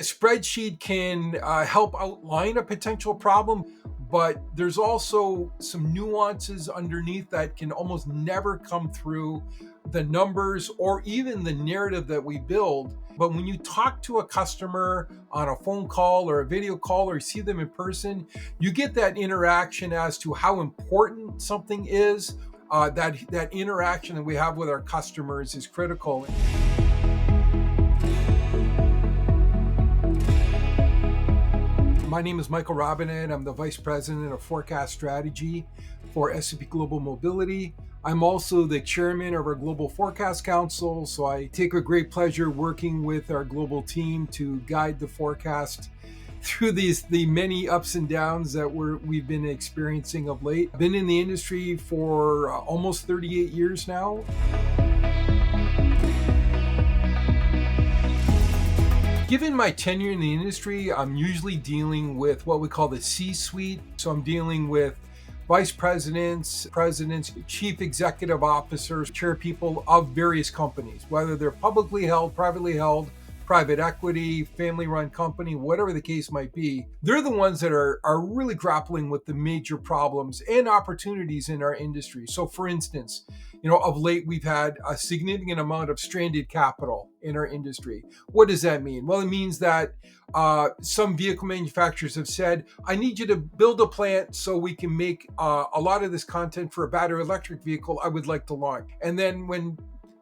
A spreadsheet can help outline a potential problem, but there's also some nuances underneath that can almost never come through the numbers or even the narrative that we build. But when you talk to a customer on a phone call or a video call or you see them in person, you get that interaction as to how important something is. That interaction that we have with our customers is critical. My name is Michael Robinet. I'm the Vice President of Forecast Strategy for S&P Global Mobility. I'm also the Chairman of our Global Forecast Council, so I take a great pleasure working with our global team to guide the forecast through the many ups and downs that we've been experiencing of late. I've been in the industry for almost 38 years now. Given my tenure in the industry, I'm usually dealing with what we call the C-suite. So I'm dealing with vice presidents, chief executive officers, chair people of various companies, whether they're publicly held, privately held, private equity, family-run company, whatever the case might be. They're the ones that are really grappling with the major problems and opportunities in our industry. So for instance, of late, we've had a significant amount of stranded capital in our industry. What does that mean? Well, it means that some vehicle manufacturers have said, I need you to build a plant so we can make a lot of this content for a battery electric vehicle I would like to launch. And then when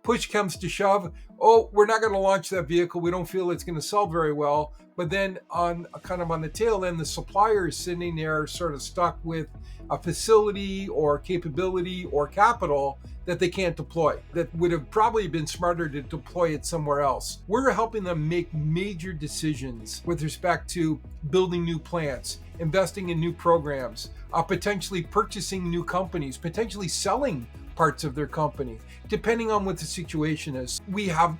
push comes to shove, we're not going to launch that vehicle. We don't feel it's going to sell very well. But then on the tail end, the supplier is sitting there sort of stuck with a facility or capability or capital that they can't deploy, that would have probably been smarter to deploy it somewhere else. We're helping them make major decisions with respect to building new plants, investing in new programs, potentially purchasing new companies, potentially selling parts of their company, depending on what the situation is. We have,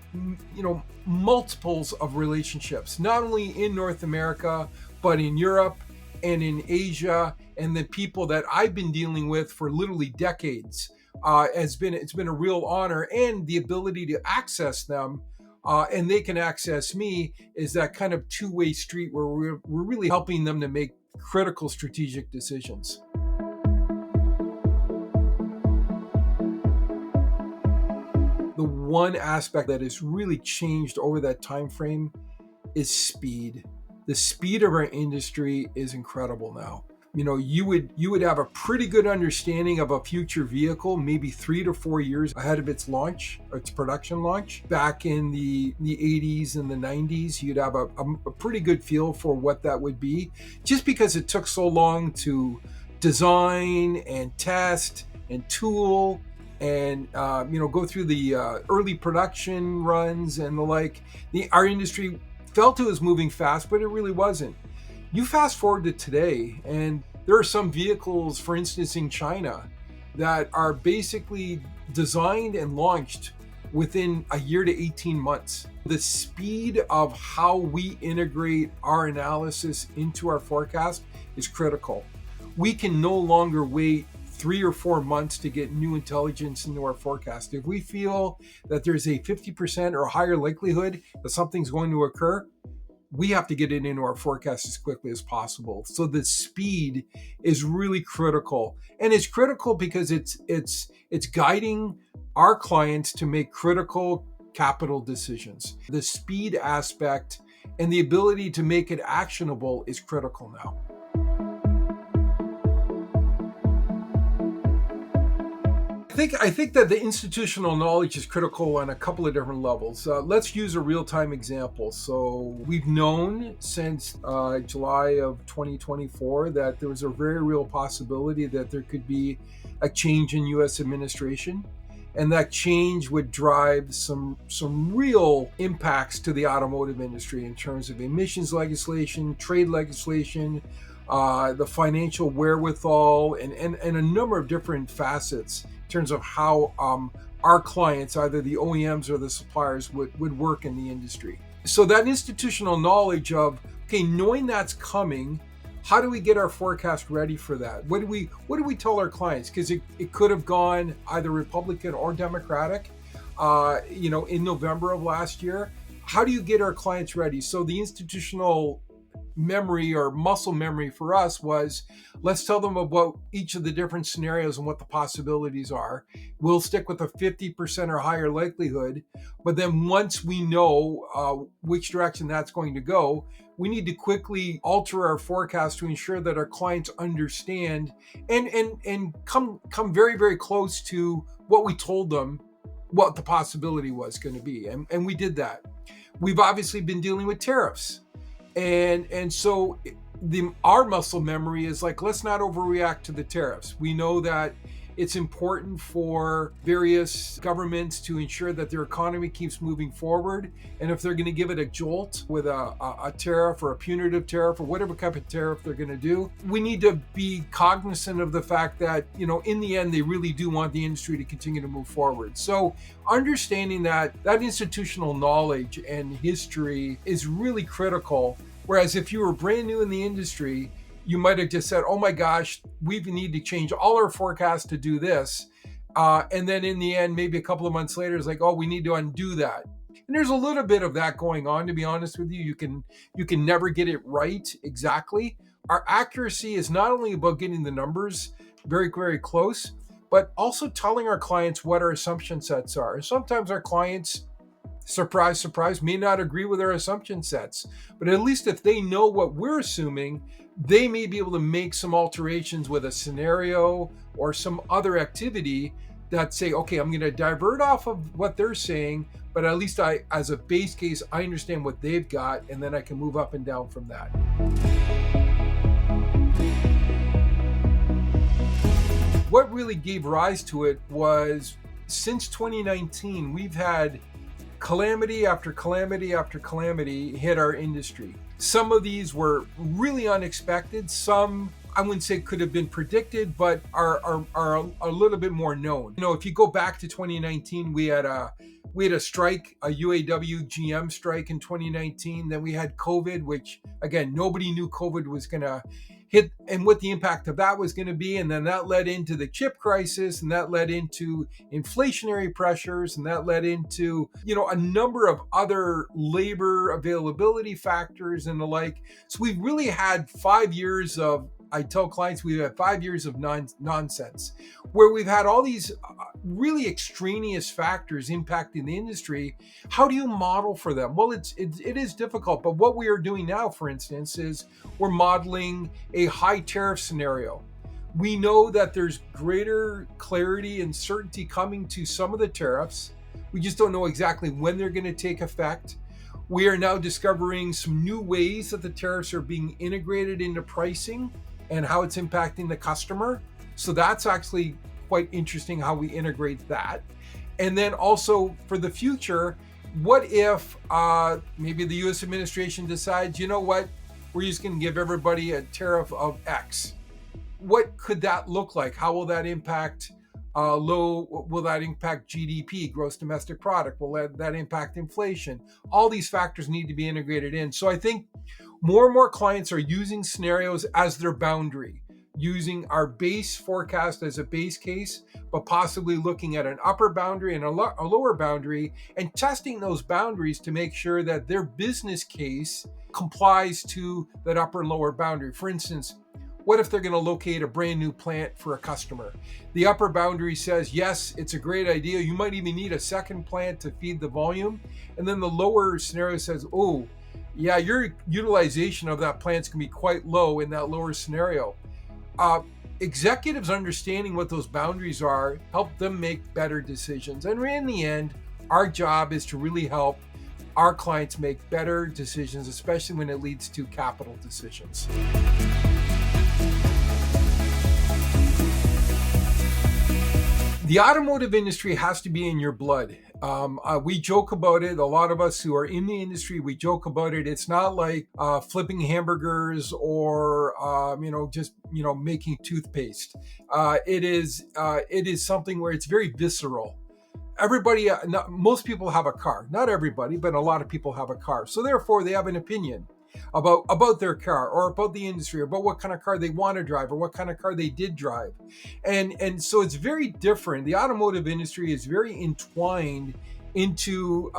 multiples of relationships, not only in North America, but in Europe and in Asia, and the people that I've been dealing with for literally decades. It's been a real honor, and the ability to access them and they can access me is that kind of two-way street where we're really helping them to make critical strategic decisions. The one aspect that has really changed over that time frame is speed. The speed of our industry is incredible now. You would have a pretty good understanding of a future vehicle maybe 3 to 4 years ahead of its launch, or its production launch. Back in the 80s and the 90s, you'd have a pretty good feel for what that would be, just because it took so long to design and test and tool and go through the early production runs and the like. Our industry felt it was moving fast, but it really wasn't. You fast forward to today, and there are some vehicles, for instance, in China, that are basically designed and launched within a year to 18 months. The speed of how we integrate our analysis into our forecast is critical. We can no longer wait 3 or 4 months to get new intelligence into our forecast. If we feel that there's a 50% or higher likelihood that something's going to occur, we have to get it into our forecast as quickly as possible. So the speed is really critical, and it's critical because it's guiding our clients to make critical capital decisions. The speed aspect and the ability to make it actionable is critical now. I think that the institutional knowledge is critical on a couple of different levels. Let's use a real-time example. So we've known since July of 2024 that there was a very real possibility that there could be a change in U.S. administration, and that change would drive some real impacts to the automotive industry in terms of emissions legislation, trade legislation, the financial wherewithal, and a number of different facets in terms of how our clients, either the OEMs or the suppliers, would work in the industry. So that institutional knowledge of, knowing that's coming, how do we get our forecast ready for that? What do we tell our clients? Because it could have gone either Republican or Democratic, in November of last year. how do you get our clients ready? So the institutional memory or muscle memory for us was, let's tell them about each of the different scenarios and what the possibilities are. We'll stick with a 50% or higher likelihood, but then once we know which direction that's going to go, we need to quickly alter our forecast to ensure that our clients understand and come very, very close to what we told them what the possibility was going to be. And we did that. We've obviously been dealing with tariffs. And so our muscle memory is like, let's not overreact to the tariffs. We know that it's important for various governments to ensure that their economy keeps moving forward. And if they're going to give it a jolt with a tariff or a punitive tariff or whatever type of tariff they're going to do, we need to be cognizant of the fact that, in the end, they really do want the industry to continue to move forward. So understanding that institutional knowledge and history is really critical. Whereas if you were brand new in the industry, you might have just said, oh my gosh, we need to change all our forecasts to do this. And then in the end, maybe a couple of months later, it's like, oh, we need to undo that. And there's a little bit of that going on, to be honest with you. You can never get it right exactly. Our accuracy is not only about getting the numbers very, very close, but also telling our clients what our assumption sets are. And sometimes our clients, surprise, surprise, may not agree with our assumption sets. But at least if they know what we're assuming, they may be able to make some alterations with a scenario or some other activity that say, okay, I'm going to divert off of what they're saying, but at least as a base case, I understand what they've got, and then I can move up and down from that. What really gave rise to it was, since 2019, we've had calamity after calamity after calamity hit our industry. Some of these were really unexpected. Some, I wouldn't say could have been predicted, but are a little bit more known. If you go back to 2019, we had a strike, a UAW GM strike in 2019. Then we had COVID, which again, nobody knew COVID was going to hit and what the impact of that was going to be. And then that led into the chip crisis, and that led into inflationary pressures, and that led into, a number of other labor availability factors and the like. So we've really had 5 years of, I tell clients, we've had 5 years of nonsense, where we've had all these really extraneous factors impacting the industry. How do you model for them? Well, it is difficult, but what we are doing now, for instance, is we're modeling a high tariff scenario. We know that there's greater clarity and certainty coming to some of the tariffs. We just don't know exactly when they're going to take effect. We are now discovering some new ways that the tariffs are being integrated into pricing and how it's impacting the customer. So that's actually quite interesting how we integrate that. And then also for the future, what if maybe the US administration decides, you know what, we're just going to give everybody a tariff of X. What could that look like? How will that impact will that impact GDP, gross domestic product? Will that impact inflation? All these factors need to be integrated in. So I think more and more clients are using scenarios as their boundary, using our base forecast as a base case, but possibly looking at an upper boundary and a lower boundary and testing those boundaries to make sure that their business case complies to that upper and lower boundary. For instance, what if they're going to locate a brand new plant for a customer? The upper boundary says, yes, it's a great idea. You might even need a second plant to feed the volume. And then the lower scenario says, oh, yeah, your utilization of that plant's going to be quite low in that lower scenario. Executives understanding what those boundaries are help them make better decisions. And in the end, our job is to really help our clients make better decisions, especially when it leads to capital decisions. The automotive industry has to be in your blood. We joke about it. A lot of us who are in the industry, we joke about it. It's not like flipping hamburgers or just making toothpaste. It is something where it's very visceral. Everybody, most people have a car. Not everybody, but a lot of people have a car. So therefore, they have an opinion about their car or about the industry or about what kind of car they want to drive or what kind of car they did drive. And so it's very different. The automotive industry is very entwined into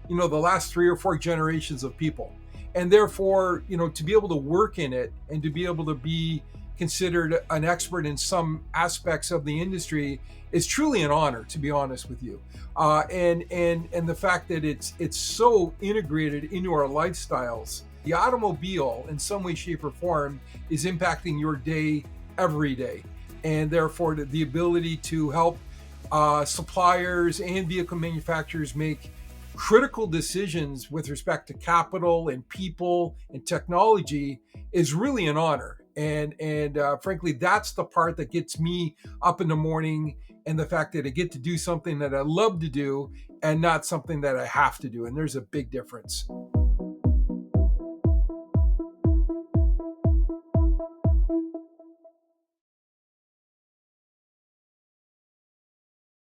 the last 3 or 4 generations of people. And therefore, to be able to work in it and to be able to be considered an expert in some aspects of the industry is truly an honor, to be honest with you. And the fact that it's so integrated into our lifestyles. The automobile, in some way, shape, or form, is impacting your day every day, and therefore the ability to help suppliers and vehicle manufacturers make critical decisions with respect to capital and people and technology is really an honor. And frankly, that's the part that gets me up in the morning, and the fact that I get to do something that I love to do and not something that I have to do. And there's a big difference.